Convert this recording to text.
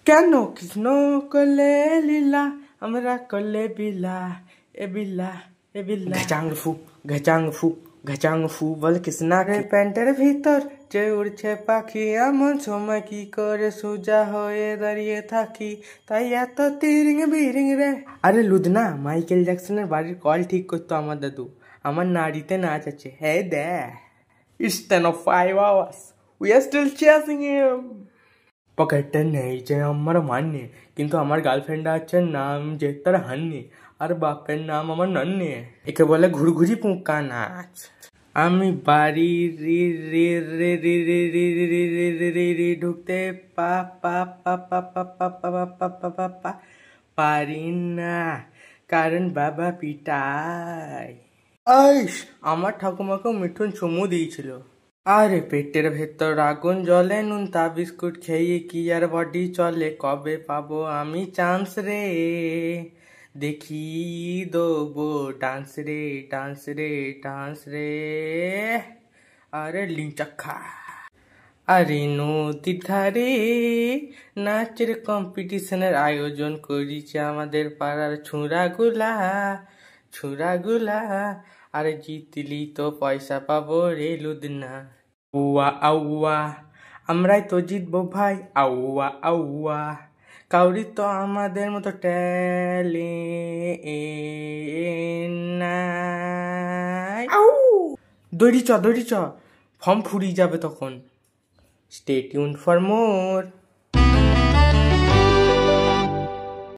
কেন কৃষ্ণ করলে লীলা আমরা করলে বিলা এ বিলা এ বিলা ঘাচাং ফু বল কৃষ্ণাকে প্যান্টের ভিতর যে উড়ছে পাখি এমন সময় কি করে সোজা হয়ে দাঁড়িয়ে থাকি তাই এত তিরিং বিরিং রে। আরে লুদনা, মাইকেল জ্যাকসনের বাড়ির কল ঠিক করতো আমার দাদু। আমার নাড়িতে নাচ আছে। হ্যাঁ দে It's 10:05 hours. We are still chasing him. পকেটে নেই যে আমার মান্যে, কিন্তু আমার গার্লফ্রেন্ড আছে নাম যে তার হান্নি, আর বাপের নাম আমার নন্নে। একে বলে ঘুরঘুরি পোকা নাচ। আমি বাড়ি রি রি রি রি রি রি রি রি রি রি রি ঢুকতে পা পা পা পা পা পা পা পা পা পা পা পা পারি না, কারণ বাবা পিটায়। আইস, আমার ঠাকুমাকেও মিঠুন চুমু দিয়েছিল। আরে পেটের ভেতর আগুন জ্বলে, নুন তা বিস্কুট খেয়ে কি আর বডি চলে, কবে পাবো আমি চান্স রে, দেখি দেবো ডান্স রে ডান্স রে ডান্স রে। আরে লিংচাক্ষা। আরে নদীর ধারে নাচের কম্পিটিশনের আয়োজন করেছে আমাদের পাড়ার ছুঁড়াগুলা, আরে জিতলি তো পয়সা পাবো রে লুদনা। আউয়া আউয়া, আমরাই তো জিতবো ভাই, আউয়া আউয়া, কাউরি তো আমাদের মতো ট্যালেন্ট নাই। দড়ি চ, ফর্ম ফুরিয়ে যাবে তখন। Stay tune for more.